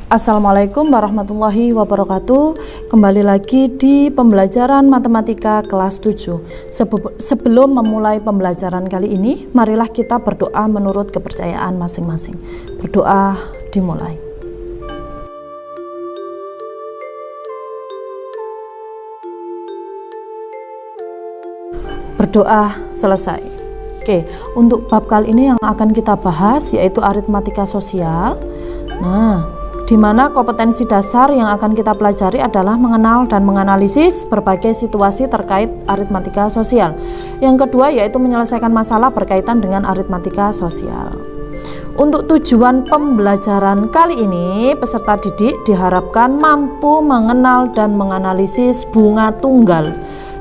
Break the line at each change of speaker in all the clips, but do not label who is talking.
Assalamualaikum warahmatullahi wabarakatuh. Kembali lagi di pembelajaran matematika kelas 7. Sebelum memulai pembelajaran kali ini, marilah kita berdoa menurut kepercayaan masing-masing. Berdoa dimulai. Berdoa selesai. Oke, untuk bab kali ini yang akan kita bahas yaitu aritmatika sosial. Nah, di mana kompetensi dasar yang akan kita pelajari adalah mengenal dan menganalisis berbagai situasi terkait aritmatika sosial. Yang kedua yaitu menyelesaikan masalah berkaitan dengan aritmatika sosial. Untuk tujuan pembelajaran kali ini, peserta didik diharapkan mampu mengenal dan menganalisis bunga tunggal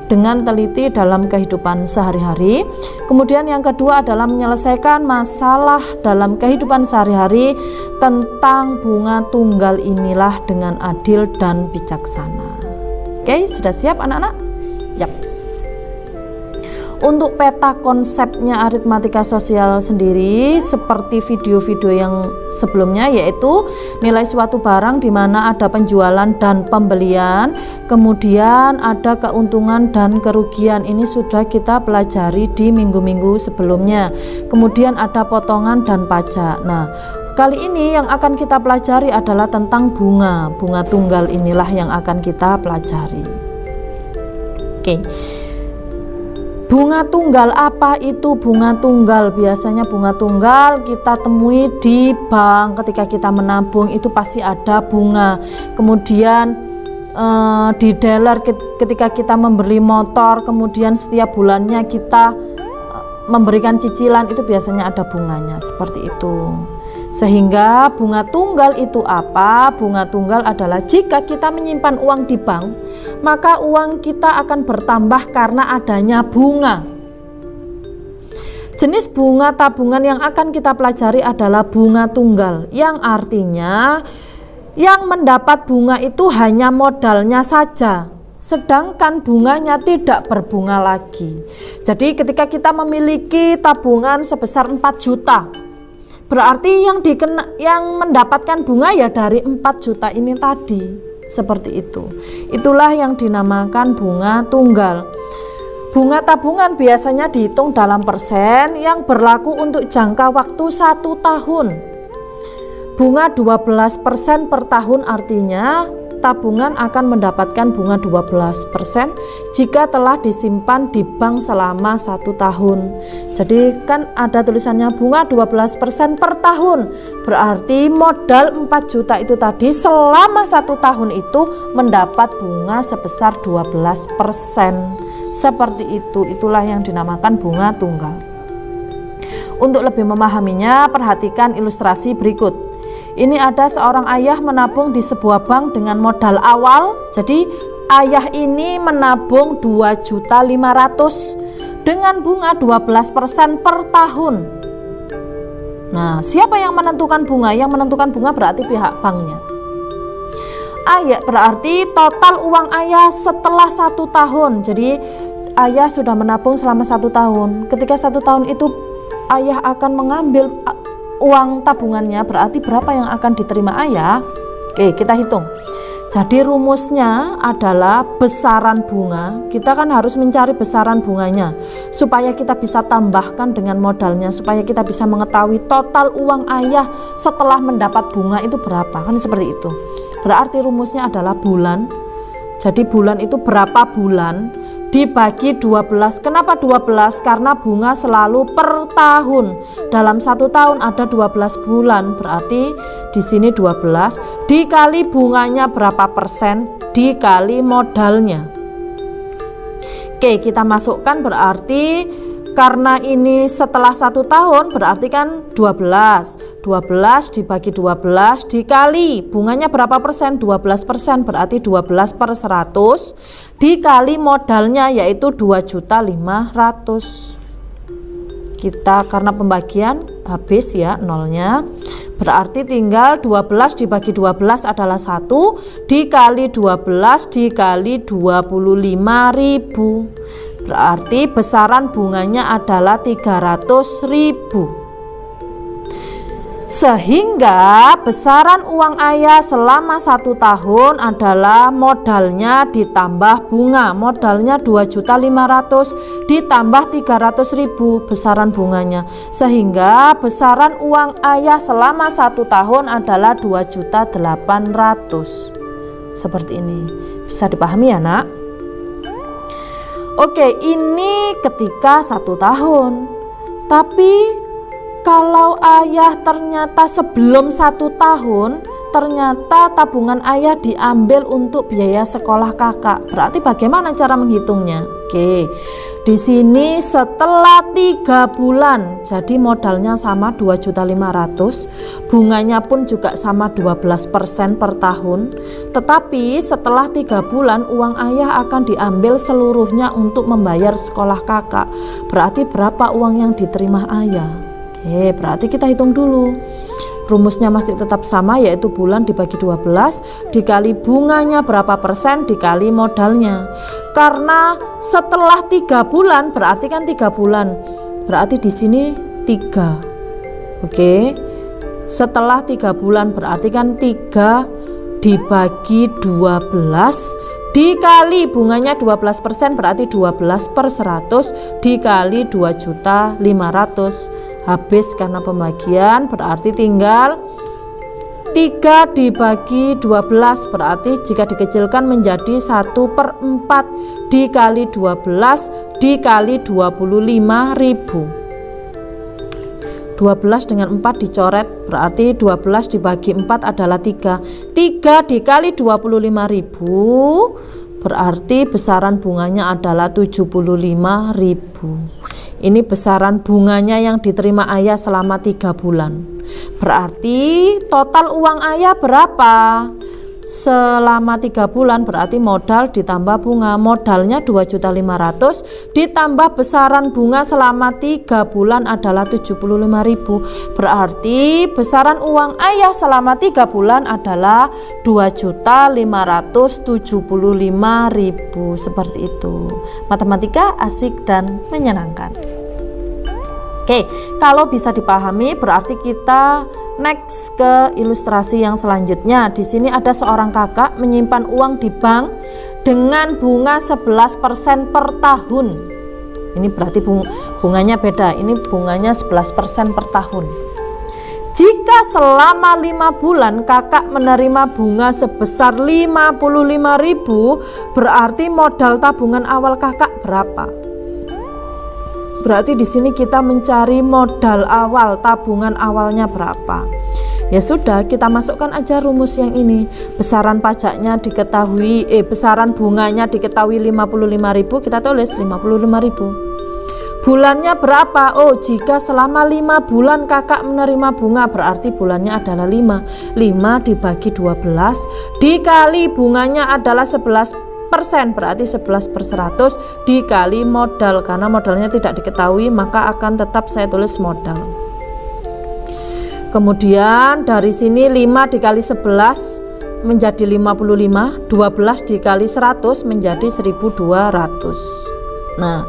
dengan teliti dalam kehidupan sehari-hari. Kemudian yang kedua adalah menyelesaikan masalah dalam kehidupan sehari-hari tentang bunga tunggal inilah dengan adil dan bijaksana. Oke, sudah siap anak-anak? Yaps. Untuk peta konsepnya aritmatika sosial sendiri seperti video-video yang sebelumnya, yaitu nilai suatu barang di mana ada penjualan dan pembelian, kemudian ada keuntungan dan kerugian. Ini sudah kita pelajari di minggu-minggu sebelumnya. Kemudian ada potongan dan pajak. Nah, kali ini yang akan kita pelajari adalah tentang bunga tunggal, inilah yang akan kita pelajari. Oke. Bunga tunggal, apa itu bunga tunggal? Biasanya bunga tunggal kita temui di bank ketika kita menabung, itu pasti ada bunga. Kemudian di dealer ketika kita membeli motor, kemudian setiap bulannya kita memberikan cicilan, itu biasanya ada bunganya, seperti itu. Sehingga bunga tunggal itu apa? Bunga tunggal adalah jika kita menyimpan uang di bank, maka uang kita akan bertambah karena adanya bunga. Jenis bunga tabungan yang akan kita pelajari adalah bunga tunggal, yang artinya yang mendapat bunga itu hanya modalnya saja, sedangkan bunganya tidak berbunga lagi. Jadi ketika kita memiliki tabungan sebesar 4 juta, berarti yang mendapatkan bunga ya dari 4 juta ini tadi, seperti itu. Itulah yang dinamakan bunga tunggal. Bunga tabungan biasanya dihitung dalam persen yang berlaku untuk jangka waktu 1 tahun. Bunga 12% per tahun, artinya tabungan akan mendapatkan bunga 12% jika telah disimpan di bank selama 1 tahun. Jadi kan ada tulisannya bunga 12% per tahun, berarti modal 4 juta itu tadi selama 1 tahun itu mendapat bunga sebesar 12%. Seperti itu, itulah yang dinamakan bunga tunggal. Untuk lebih memahaminya, perhatikan ilustrasi berikut. Ini ada seorang ayah menabung di sebuah bank dengan modal awal. Jadi ayah ini menabung 2.500.000 dengan bunga 12% per tahun. Nah, siapa yang menentukan bunga? Yang menentukan bunga berarti pihak banknya. Ayah berarti total uang ayah setelah 1 tahun. Jadi ayah sudah menabung selama 1 tahun. Ketika 1 tahun itu ayah akan mengambil uang tabungannya, berarti berapa yang akan diterima ayah? Oke, kita hitung. Jadi rumusnya adalah besaran bunga. Kita kan harus mencari besaran bunganya supaya kita bisa tambahkan dengan modalnya, supaya kita bisa mengetahui total uang ayah setelah mendapat bunga itu berapa. Kan seperti itu. Berarti rumusnya adalah bulan. Jadi bulan itu berapa bulan dibagi 12. Kenapa 12? Karena bunga selalu per tahun. Dalam 1 tahun ada 12 bulan, berarti di sini 12 dikali bunganya berapa persen dikali modalnya. Oke, kita masukkan, berarti karena ini setelah 1 tahun berarti kan 12 dibagi 12 dikali bunganya berapa persen? 12%, berarti 12 per 100 dikali modalnya yaitu 2.500.000. Kita karena pembagian habis ya nolnya, berarti tinggal 12 dibagi 12 adalah 1 dikali 12 dikali 25.000. Berarti besaran bunganya adalah 300.000. Sehingga besaran uang ayah selama 1 tahun adalah modalnya ditambah bunga. Modalnya 2.500.000 ditambah 300.000 besaran bunganya. Sehingga besaran uang ayah selama 1 tahun adalah 2.800.000. Seperti ini. Bisa dipahami ya nak? Oke, ini ketika 1 tahun. Tapi kalau ayah ternyata sebelum 1 tahun, ternyata tabungan ayah diambil untuk biaya sekolah kakak. Berarti bagaimana cara menghitungnya? Oke, di sini setelah 3 bulan, jadi modalnya sama 2.500.000, bunganya pun juga sama 12% per tahun. Tetapi setelah 3 bulan uang ayah akan diambil seluruhnya untuk membayar sekolah kakak. Berarti berapa uang yang diterima ayah? Berarti kita hitung dulu. Rumusnya masih tetap sama, yaitu bulan dibagi 12 dikali bunganya berapa persen dikali modalnya. Karena setelah 3 bulan berarti kan 3 bulan. Berarti di sini 3. Oke. Setelah 3 bulan berarti kan 3 dibagi 12 dikali bunganya 12%, berarti 12/100 dikali 2.500.000. Habis karena pembagian, berarti tinggal 3 dibagi 12, berarti jika dikecilkan menjadi 1/4 dikali 12 dikali 25.000. 12 dengan 4 dicoret, berarti 12 dibagi 4 adalah 3. 3 dikali 25.000, berarti besaran bunganya adalah 75.000. Ini besaran bunganya yang diterima ayah selama 3 bulan. Berarti total uang ayah berapa? Selama 3 bulan berarti modal ditambah bunga. Modalnya 2.500.000 ditambah besaran bunga selama 3 bulan adalah 75.000. Berarti besaran uang ayah selama 3 bulan adalah 2.575.000. Seperti itu. Matematika asik dan menyenangkan. Oke, kalau bisa dipahami berarti kita next ke ilustrasi yang selanjutnya. Di sini ada seorang kakak menyimpan uang di bank dengan bunga 11% per tahun. Ini berarti bunganya beda. Ini bunganya 11% per tahun. Jika selama 5 bulan kakak menerima bunga sebesar 55.000, berarti modal tabungan awal kakak berapa? Berarti di sini kita mencari modal awal, tabungan awalnya berapa. Ya sudah, kita masukkan aja rumus yang ini. Besaran pajaknya diketahui, besaran bunganya diketahui 55.000, kita tulis 55.000. Bulannya berapa? Oh, jika selama 5 bulan kakak menerima bunga, berarti bulannya adalah 5. 5 dibagi 12 dikali bunganya adalah 11%, berarti 11/100 dikali modal. Karena modalnya tidak diketahui, maka akan tetap saya tulis modal. Kemudian dari sini 5 dikali 11 menjadi 55, 12 dikali 100 menjadi 1.200. Nah,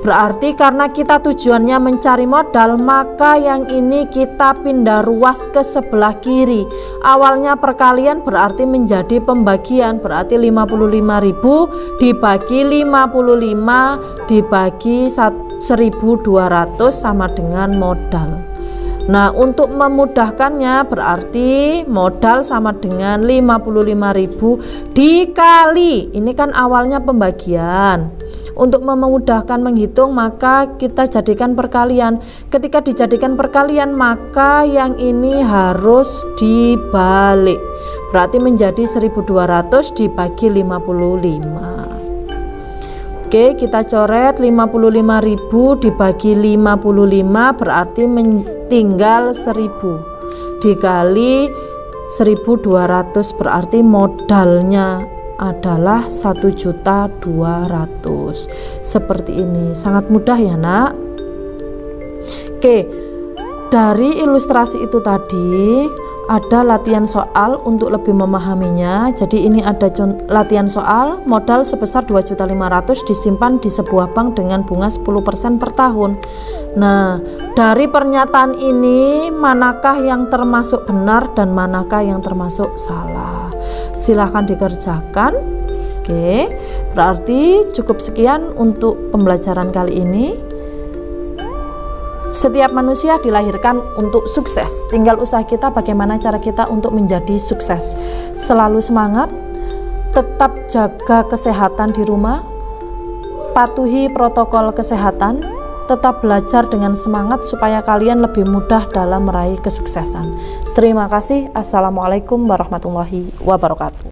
berarti karena kita tujuannya mencari modal, maka yang ini kita pindah ruas ke sebelah kiri. Awalnya perkalian berarti menjadi pembagian, berarti 55.000 dibagi 55 dibagi 1.200 sama dengan modal. Nah, untuk memudahkannya berarti modal sama dengan 55.000 dikali, ini kan awalnya pembagian. Untuk memudahkan menghitung maka kita jadikan perkalian. Ketika dijadikan perkalian maka yang ini harus dibalik. Berarti menjadi 1.200 dibagi 55. Oke, kita coret 55.000 dibagi 55 berarti tinggal 1.000 dikali 1.200, berarti modalnya adalah 1.200.000. Seperti ini, sangat mudah ya nak. Oke, dari ilustrasi itu tadi ada latihan soal untuk lebih memahaminya. Jadi ini ada latihan soal, modal sebesar 2.500.000 disimpan di sebuah bank dengan bunga 10% per tahun. Nah, dari pernyataan ini manakah yang termasuk benar dan manakah yang termasuk salah? Silahkan dikerjakan. Oke, berarti cukup sekian untuk pembelajaran kali ini. Setiap manusia dilahirkan untuk sukses, tinggal usaha kita bagaimana cara kita untuk menjadi sukses. Selalu semangat, tetap jaga kesehatan di rumah, patuhi protokol kesehatan, tetap belajar dengan semangat supaya kalian lebih mudah dalam meraih kesuksesan. Terima kasih. Assalamualaikum warahmatullahi wabarakatuh.